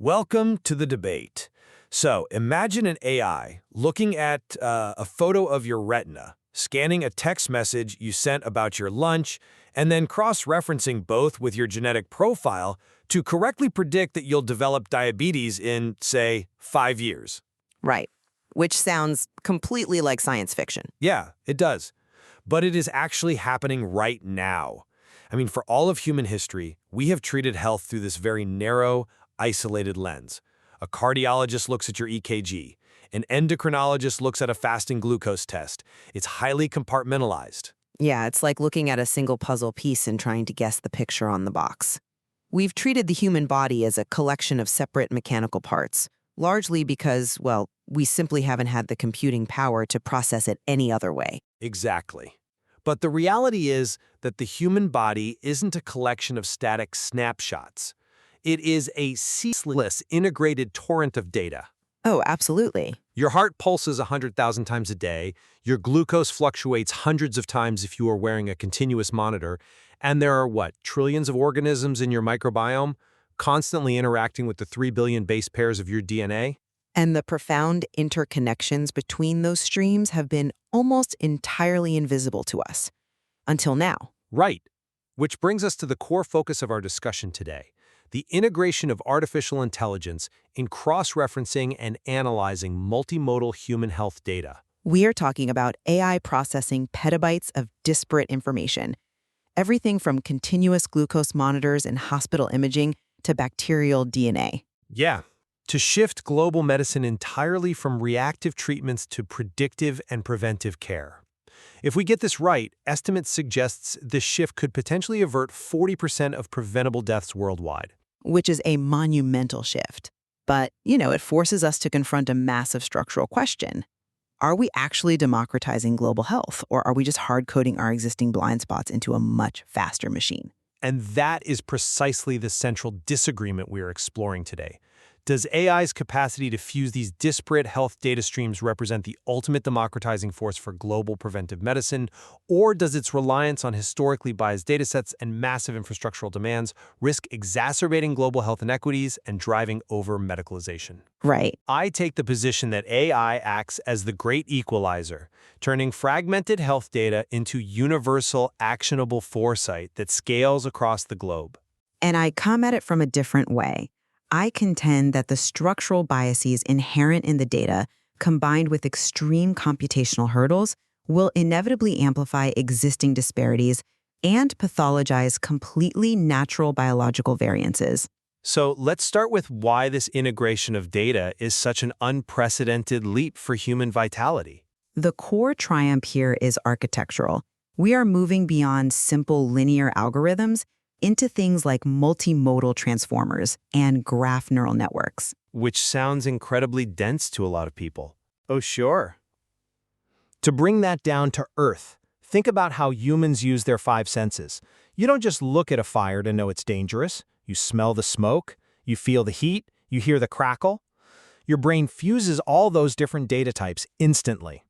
Welcome to the debate. So, imagine an AI looking at a photo of your retina, scanning a text message you sent about your lunch, and then cross-referencing both with your genetic profile to correctly predict that you'll develop diabetes in, say, 5 years. Right. Which sounds completely like science fiction. Yeah, it does. But it is actually happening right now. I mean, for all of human history, we have treated health through this very narrow, isolated lens. A cardiologist looks at your EKG. An endocrinologist looks at a fasting glucose test. It's highly compartmentalized. Yeah, it's like looking at a single puzzle piece and trying to guess the picture on the box. We've treated the human body as a collection of separate mechanical parts, largely because, well, we simply haven't had the computing power to process it any other way. Exactly. But the reality is that the human body isn't a collection of static snapshots. It is a ceaseless, integrated torrent of data. Oh, absolutely. Your heart pulses 100,000 times a day, your glucose fluctuates hundreds of times if you are wearing a continuous monitor, and there are, trillions of organisms in your microbiome, constantly interacting with the 3 billion base pairs of your DNA? And the profound interconnections between those streams have been almost entirely invisible to us. Until now. Right. Which brings us to the core focus of our discussion today. The integration of artificial intelligence in cross-referencing and analyzing multimodal human health data. We are talking about AI processing petabytes of disparate information. Everything from continuous glucose monitors and hospital imaging to bacterial DNA. Yeah, to shift global medicine entirely from reactive treatments to predictive and preventive care. If we get this right, estimates suggests this shift could potentially avert 40% of preventable deaths worldwide. Which is a monumental shift. But, it forces us to confront a massive structural question. Are we actually democratizing global health, or are we just hard-coding our existing blind spots into a much faster machine? And that is precisely the central disagreement we are exploring today. Does AI's capacity to fuse these disparate health data streams represent the ultimate democratizing force for global preventive medicine, or does its reliance on historically biased datasets and massive infrastructural demands risk exacerbating global health inequities and driving over-medicalization? Right. I take the position that AI acts as the great equalizer, turning fragmented health data into universal, actionable foresight that scales across the globe. And I come at it from a different way. I contend that the structural biases inherent in the data, combined with extreme computational hurdles, will inevitably amplify existing disparities and pathologize completely natural biological variances. So let's start with why this integration of data is such an unprecedented leap for human vitality. The core triumph here is architectural. We are moving beyond simple linear algorithms into things like multimodal transformers and graph neural networks. Which sounds incredibly dense to a lot of people. Oh, sure. To bring that down to earth, think about how humans use their 5 senses. You don't just look at a fire to know it's dangerous. You smell the smoke, you feel the heat, you hear the crackle. Your brain fuses all those different data types instantly.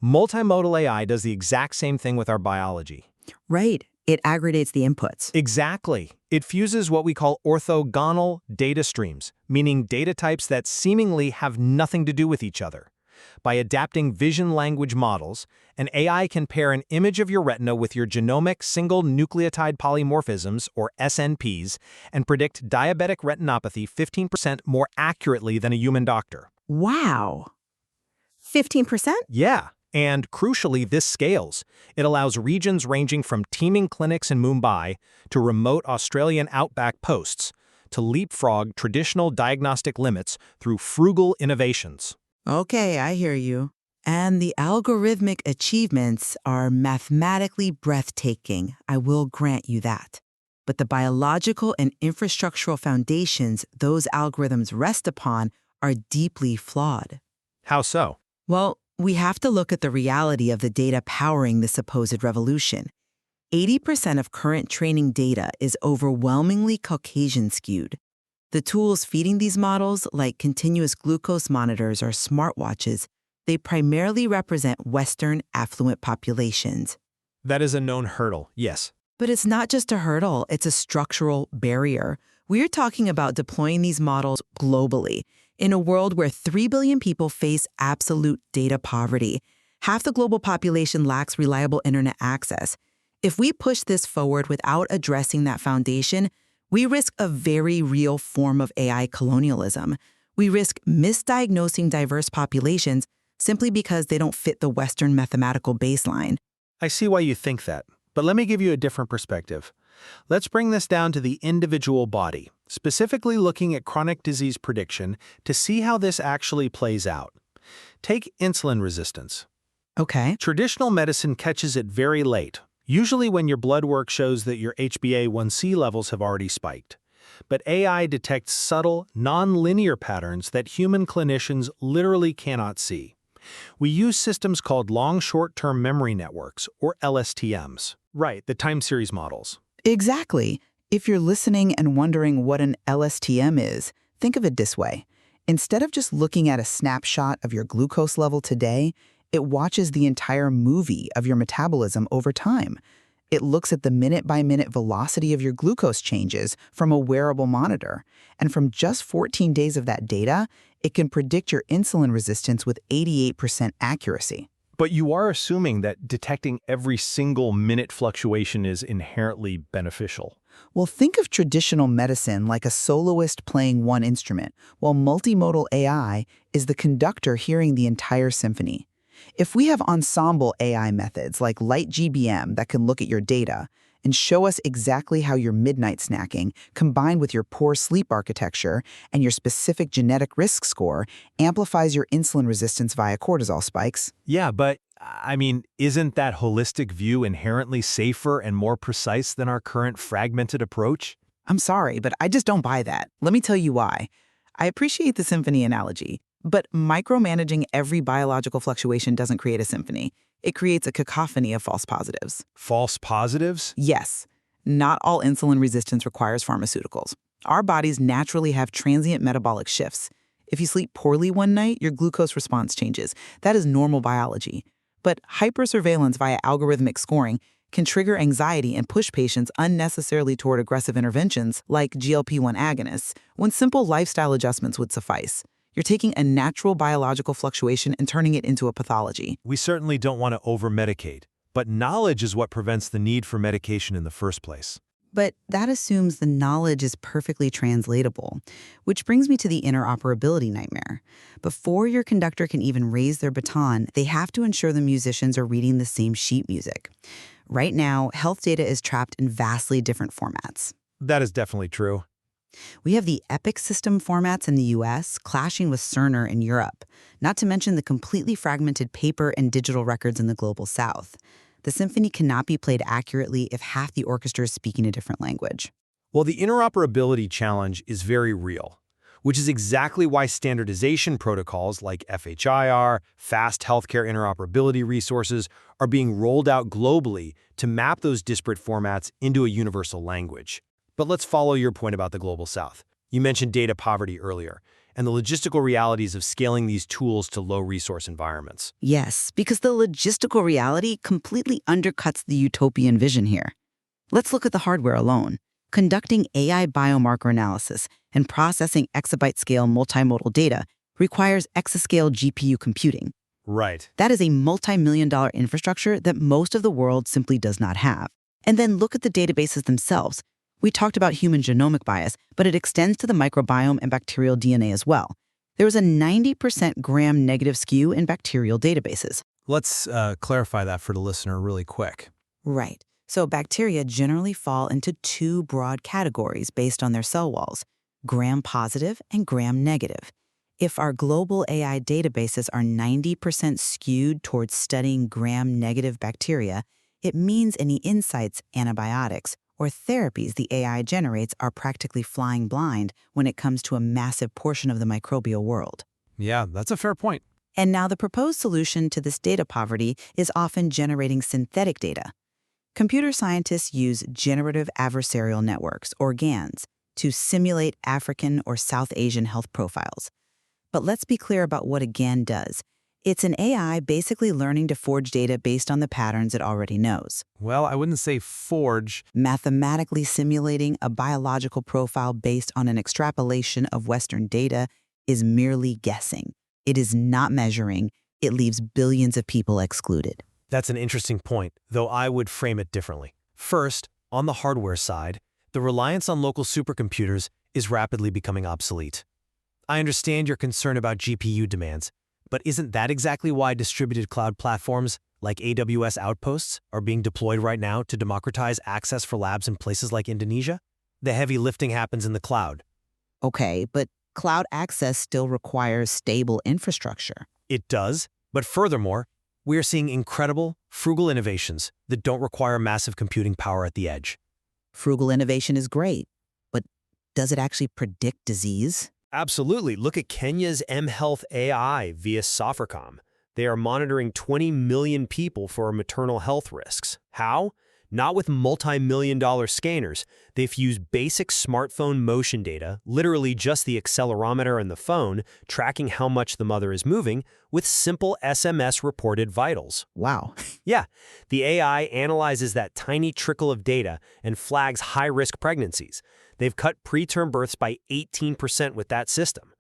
Multimodal AI does the exact same thing with our biology. Right. It aggregates the inputs. Exactly. It fuses what we call orthogonal data streams, meaning data types that seemingly have nothing to do with each other. By adapting vision-language models, an AI can pair an image of your retina with your genomic single nucleotide polymorphisms, or SNPs, and predict diabetic retinopathy 15% more accurately than a human doctor. Wow. 15%? Yeah. And crucially, this scales. It allows regions ranging from teeming clinics in Mumbai to remote Australian outback posts to leapfrog traditional diagnostic limits through frugal innovations. Okay, I hear you. And the algorithmic achievements are mathematically breathtaking. I will grant you that. But the biological and infrastructural foundations those algorithms rest upon are deeply flawed. How so? Well, we have to look at the reality of the data powering the supposed revolution. 80% of current training data is overwhelmingly Caucasian skewed. The tools feeding these models, like continuous glucose monitors or smartwatches, they primarily represent Western affluent populations. That is a known hurdle, yes. But it's not just a hurdle, it's a structural barrier. We're talking about deploying these models globally in a world where 3 billion people face absolute data poverty. Half the global population lacks reliable internet access. If we push this forward without addressing that foundation, we risk a very real form of AI colonialism. We risk misdiagnosing diverse populations simply because they don't fit the Western mathematical baseline. I see why you think that, but let me give you a different perspective. Let's bring this down to the individual body, specifically looking at chronic disease prediction to see how this actually plays out. Take insulin resistance. Okay. Traditional medicine catches it very late, usually when your blood work shows that your HbA1c levels have already spiked. But AI detects subtle, non-linear patterns that human clinicians literally cannot see. We use systems called long short-term memory networks, or LSTMs. Right, the time series models. Exactly. If you're listening and wondering what an LSTM is, think of it this way. Instead of just looking at a snapshot of your glucose level today, it watches the entire movie of your metabolism over time. It looks at the minute-by-minute velocity of your glucose changes from a wearable monitor. And from just 14 days of that data, it can predict your insulin resistance with 88% accuracy. But you are assuming that detecting every single minute fluctuation is inherently beneficial. Well, think of traditional medicine like a soloist playing one instrument, while multimodal AI is the conductor hearing the entire symphony. If we have ensemble AI methods like Light GBM that can look at your data and show us exactly how your midnight snacking, combined with your poor sleep architecture and your specific genetic risk score, amplifies your insulin resistance via cortisol spikes. Yeah, but, isn't that holistic view inherently safer and more precise than our current fragmented approach? I'm sorry, but I just don't buy that. Let me tell you why. I appreciate the symphony analogy, but micromanaging every biological fluctuation doesn't create a symphony. It creates a cacophony of false positives. False positives? Yes, not all insulin resistance requires pharmaceuticals. Our bodies naturally have transient metabolic shifts. If you sleep poorly one night, your glucose response changes. That is normal biology. But hypersurveillance via algorithmic scoring can trigger anxiety and push patients unnecessarily toward aggressive interventions like GLP-1 agonists, when simple lifestyle adjustments would suffice. You're taking a natural biological fluctuation and turning it into a pathology. We certainly don't want to over-medicate, but knowledge is what prevents the need for medication in the first place. But that assumes the knowledge is perfectly translatable, which brings me to the interoperability nightmare. Before your conductor can even raise their baton, they have to ensure the musicians are reading the same sheet music. Right now, health data is trapped in vastly different formats. That is definitely true. We have the EPIC system formats in the US clashing with Cerner in Europe, not to mention the completely fragmented paper and digital records in the global South. The symphony cannot be played accurately if half the orchestra is speaking a different language. Well, the interoperability challenge is very real, which is exactly why standardization protocols like FHIR, fast healthcare interoperability resources, are being rolled out globally to map those disparate formats into a universal language. But let's follow your point about the Global South. You mentioned data poverty earlier, and the logistical realities of scaling these tools to low-resource environments. Yes, because the logistical reality completely undercuts the utopian vision here. Let's look at the hardware alone. Conducting AI biomarker analysis and processing exabyte-scale multimodal data requires exascale GPU computing. Right. That is a multi-million-dollar infrastructure that most of the world simply does not have. And then look at the databases themselves. We talked about human genomic bias, but it extends to the microbiome and bacterial DNA as well. There is a 90% gram-negative skew in bacterial databases. Let's clarify that for the listener really quick. Right. So bacteria generally fall into two broad categories based on their cell walls, gram-positive and gram-negative. If our global AI databases are 90% skewed towards studying gram-negative bacteria, it means any insights, antibiotics, or therapies the AI generates are practically flying blind when it comes to a massive portion of the microbial world. Yeah, that's a fair point. And now the proposed solution to this data poverty is often generating synthetic data. Computer scientists use generative adversarial networks, or GANs, to simulate African or South Asian health profiles. But let's be clear about what a GAN does. It's an AI basically learning to forge data based on the patterns it already knows. Well, I wouldn't say forge. Mathematically simulating a biological profile based on an extrapolation of Western data is merely guessing. It is not measuring. It leaves billions of people excluded. That's an interesting point, though I would frame it differently. First, on the hardware side, the reliance on local supercomputers is rapidly becoming obsolete. I understand your concern about GPU demands, but isn't that exactly why distributed cloud platforms like AWS Outposts are being deployed right now to democratize access for labs in places like Indonesia? The heavy lifting happens in the cloud. Okay, but cloud access still requires stable infrastructure. It does, but furthermore, we are seeing incredible, frugal innovations that don't require massive computing power at the edge. Frugal innovation is great, but does it actually predict disease? Absolutely. Look at Kenya's mHealth AI via Safaricom. They are monitoring 20 million people for maternal health risks. How? Not with multi-million-dollar scanners. They've used basic smartphone motion data, literally just the accelerometer in the phone, tracking how much the mother is moving, with simple SMS-reported vitals. Wow. Yeah, the AI analyzes that tiny trickle of data and flags high-risk pregnancies. They've cut preterm births by 18% with that system.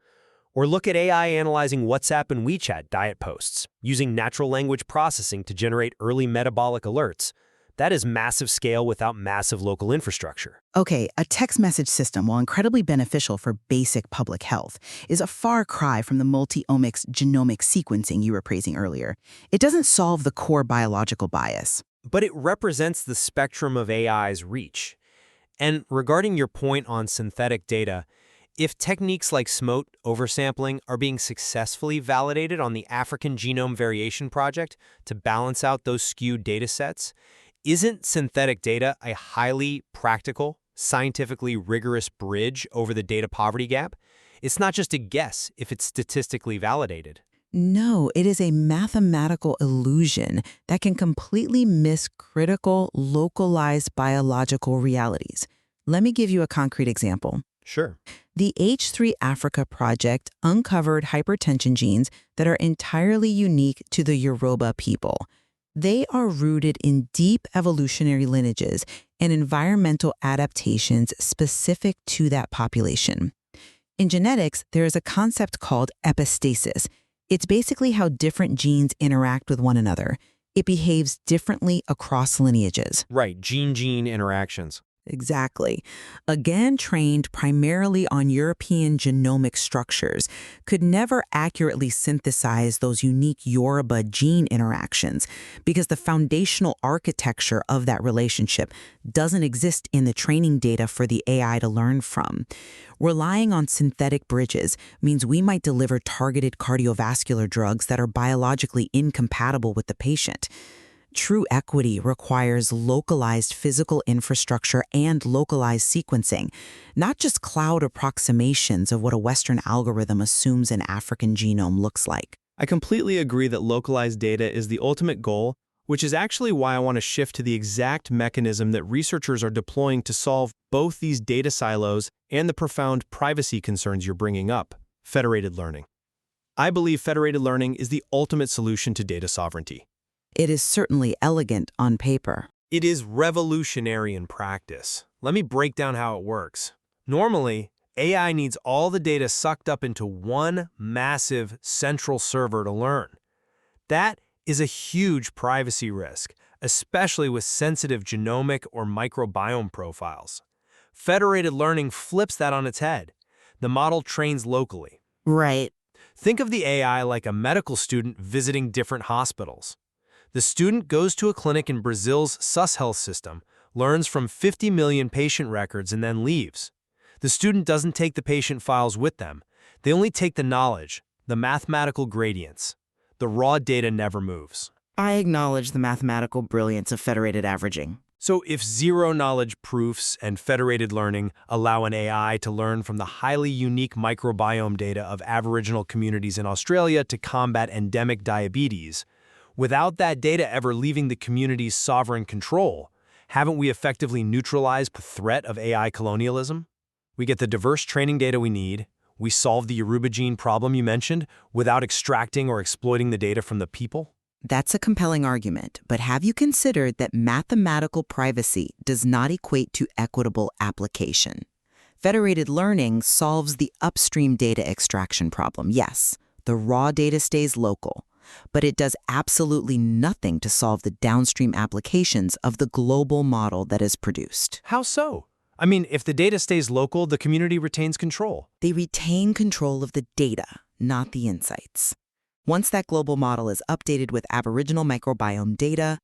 Or look at AI analyzing WhatsApp and WeChat diet posts, using natural language processing to generate early metabolic alerts. That is massive scale without massive local infrastructure. Okay, a text message system, while incredibly beneficial for basic public health, is a far cry from the multi-omics genomic sequencing you were praising earlier. It doesn't solve the core biological bias. But it represents the spectrum of AI's reach. And regarding your point on synthetic data, if techniques like SMOTE oversampling are being successfully validated on the African Genome Variation Project to balance out those skewed data sets, isn't synthetic data a highly practical, scientifically rigorous bridge over the data poverty gap? It's not just a guess if it's statistically validated. No, it is a mathematical illusion that can completely miss critical, localized biological realities. Let me give you a concrete example. Sure. The H3 Africa project uncovered hypertension genes that are entirely unique to the Yoruba people. They are rooted in deep evolutionary lineages and environmental adaptations specific to that population. In genetics, there is a concept called epistasis. It's basically how different genes interact with one another. It behaves differently across lineages. Right, gene-gene interactions. Exactly. Again, trained primarily on European genomic structures, could never accurately synthesize those unique Yoruba gene interactions because the foundational architecture of that relationship doesn't exist in the training data for the AI to learn from. Relying on synthetic bridges means we might deliver targeted cardiovascular drugs that are biologically incompatible with the patient. True equity requires localized physical infrastructure and localized sequencing, not just cloud approximations of what a Western algorithm assumes an African genome looks like. I completely agree that localized data is the ultimate goal, which is actually why I want to shift to the exact mechanism that researchers are deploying to solve both these data silos and the profound privacy concerns you're bringing up: federated learning. I believe federated learning is the ultimate solution to data sovereignty. It is certainly elegant on paper. It is revolutionary in practice. Let me break down how it works. Normally, AI needs all the data sucked up into one massive central server to learn. That is a huge privacy risk, especially with sensitive genomic or microbiome profiles. Federated learning flips that on its head. The model trains locally. Right. Think of the AI like a medical student visiting different hospitals. The student goes to a clinic in Brazil's SUS health system, learns from 50 million patient records, and then leaves. The student doesn't take the patient files with them. They only take the knowledge, the mathematical gradients. The raw data never moves. I acknowledge the mathematical brilliance of federated averaging. So if zero-knowledge proofs and federated learning allow an AI to learn from the highly unique microbiome data of Aboriginal communities in Australia to combat endemic diabetes, without that data ever leaving the community's sovereign control, haven't we effectively neutralized the threat of AI colonialism? We get the diverse training data we need, we solve the Yoruba gene problem you mentioned without extracting or exploiting the data from the people? That's a compelling argument, but have you considered that mathematical privacy does not equate to equitable application? Federated learning solves the upstream data extraction problem, yes. The raw data stays local, but it does absolutely nothing to solve the downstream applications of the global model that is produced. How so? I mean, if the data stays local, the community retains control. They retain control of the data, not the insights. Once that global model is updated with Aboriginal microbiome data,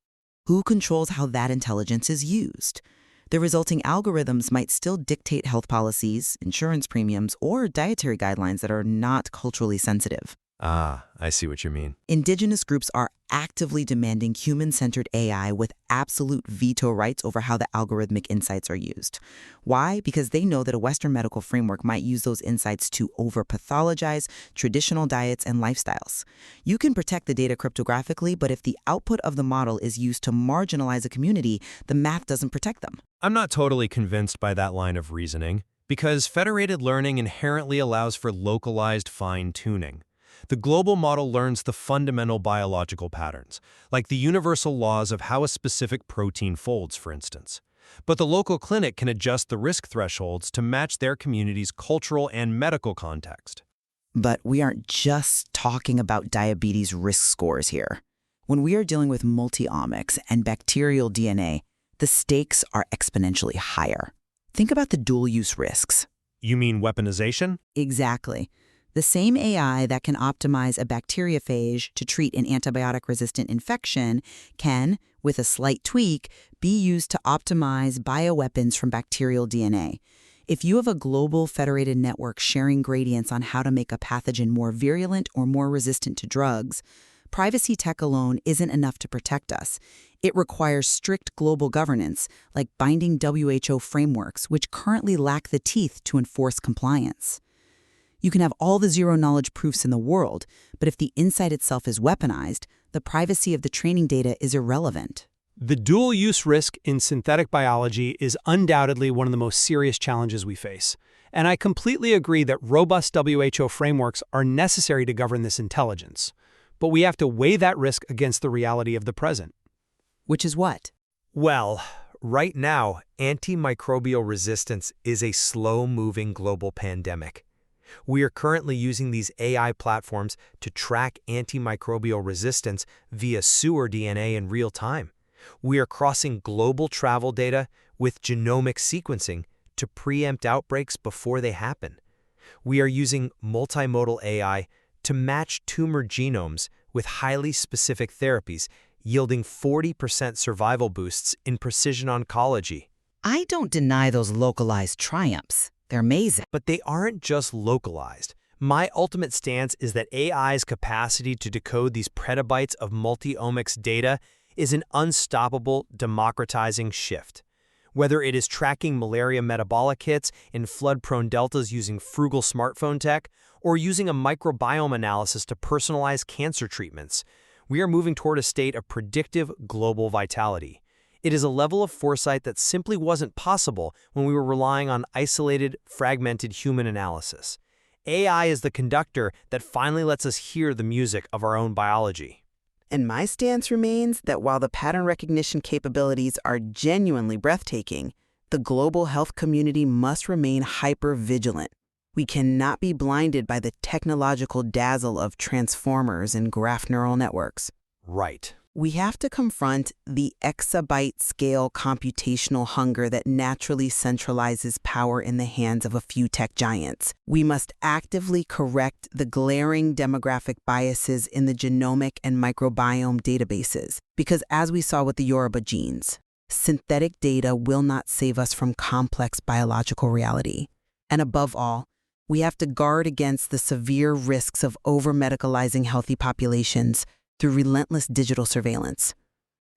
who controls how that intelligence is used? The resulting algorithms might still dictate health policies, insurance premiums, or dietary guidelines that are not culturally sensitive. Ah, I see what you mean. Indigenous groups are actively demanding human-centered AI with absolute veto rights over how the algorithmic insights are used. Why? Because they know that a Western medical framework might use those insights to over-pathologize traditional diets and lifestyles. You can protect the data cryptographically, but if the output of the model is used to marginalize a community, the math doesn't protect them. I'm not totally convinced by that line of reasoning, because federated learning inherently allows for localized fine-tuning. The global model learns the fundamental biological patterns, like the universal laws of how a specific protein folds, for instance. But the local clinic can adjust the risk thresholds to match their community's cultural and medical context. But we aren't just talking about diabetes risk scores here. When we are dealing with multi-omics and bacterial DNA, the stakes are exponentially higher. Think about the dual-use risks. You mean weaponization? Exactly. The same AI that can optimize a bacteriophage to treat an antibiotic-resistant infection can, with a slight tweak, be used to optimize bioweapons from bacterial DNA. If you have a global federated network sharing gradients on how to make a pathogen more virulent or more resistant to drugs, privacy tech alone isn't enough to protect us. It requires strict global governance, like binding WHO frameworks, which currently lack the teeth to enforce compliance. You can have all the zero-knowledge proofs in the world, but if the insight itself is weaponized, the privacy of the training data is irrelevant. The dual-use risk in synthetic biology is undoubtedly one of the most serious challenges we face. And I completely agree that robust WHO frameworks are necessary to govern this intelligence. But we have to weigh that risk against the reality of the present. Which is what? Well, right now, antimicrobial resistance is a slow-moving global pandemic. We are currently using these AI platforms to track antimicrobial resistance via sewer DNA in real time. We are crossing global travel data with genomic sequencing to preempt outbreaks before they happen. We are using multimodal AI to match tumor genomes with highly specific therapies, yielding 40% survival boosts in precision oncology. I don't deny those localized triumphs. They're amazing. But they aren't just localized. My ultimate stance is that AI's capacity to decode these petabytes of multi-omics data is an unstoppable, democratizing shift. Whether it is tracking malaria metabolic hits in flood-prone deltas using frugal smartphone tech, or using a microbiome analysis to personalize cancer treatments, we are moving toward a state of predictive global vitality. It is a level of foresight that simply wasn't possible when we were relying on isolated, fragmented human analysis. AI is the conductor that finally lets us hear the music of our own biology. And my stance remains that while the pattern recognition capabilities are genuinely breathtaking, the global health community must remain hyper-vigilant. We cannot be blinded by the technological dazzle of transformers and graph neural networks. Right. We have to confront the exabyte-scale computational hunger that naturally centralizes power in the hands of a few tech giants. We must actively correct the glaring demographic biases in the genomic and microbiome databases, because as we saw with the Yoruba genes, synthetic data will not save us from complex biological reality. And above all, we have to guard against the severe risks of over-medicalizing healthy populations through relentless digital surveillance.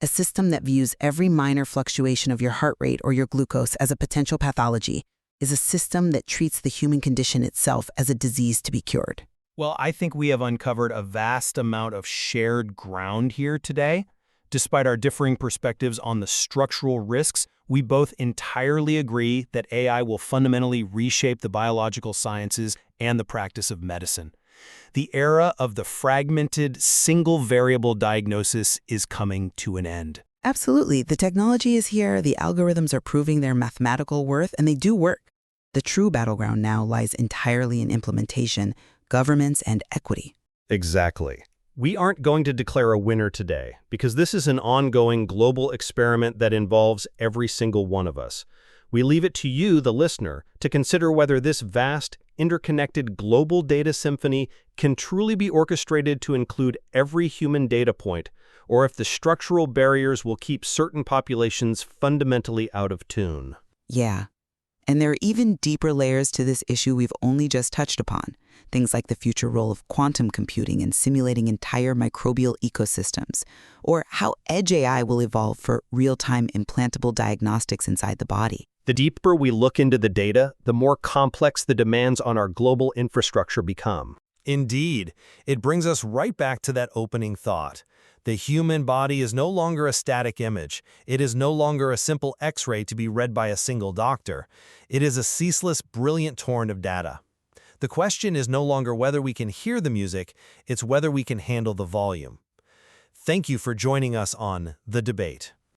A system that views every minor fluctuation of your heart rate or your glucose as a potential pathology is a system that treats the human condition itself as a disease to be cured. Well, I think we have uncovered a vast amount of shared ground here today. Despite our differing perspectives on the structural risks, we both entirely agree that AI will fundamentally reshape the biological sciences and the practice of medicine. The era of the fragmented, single-variable diagnosis is coming to an end. Absolutely. The technology is here, the algorithms are proving their mathematical worth, and they do work. The true battleground now lies entirely in implementation, governance, and equity. Exactly. We aren't going to declare a winner today, because this is an ongoing global experiment that involves every single one of us. We leave it to you, the listener, to consider whether this vast, interconnected global data symphony can truly be orchestrated to include every human data point, or if the structural barriers will keep certain populations fundamentally out of tune. Yeah. And there are even deeper layers to this issue we've only just touched upon. Things like the future role of quantum computing in simulating entire microbial ecosystems, or how edge AI will evolve for real-time implantable diagnostics inside the body. The deeper we look into the data, the more complex the demands on our global infrastructure become. Indeed, it brings us right back to that opening thought. The human body is no longer a static image. It is no longer a simple X-ray to be read by a single doctor. It is a ceaseless, brilliant torrent of data. The question is no longer whether we can hear the music, it's whether we can handle the volume. Thank you for joining us on The Debate.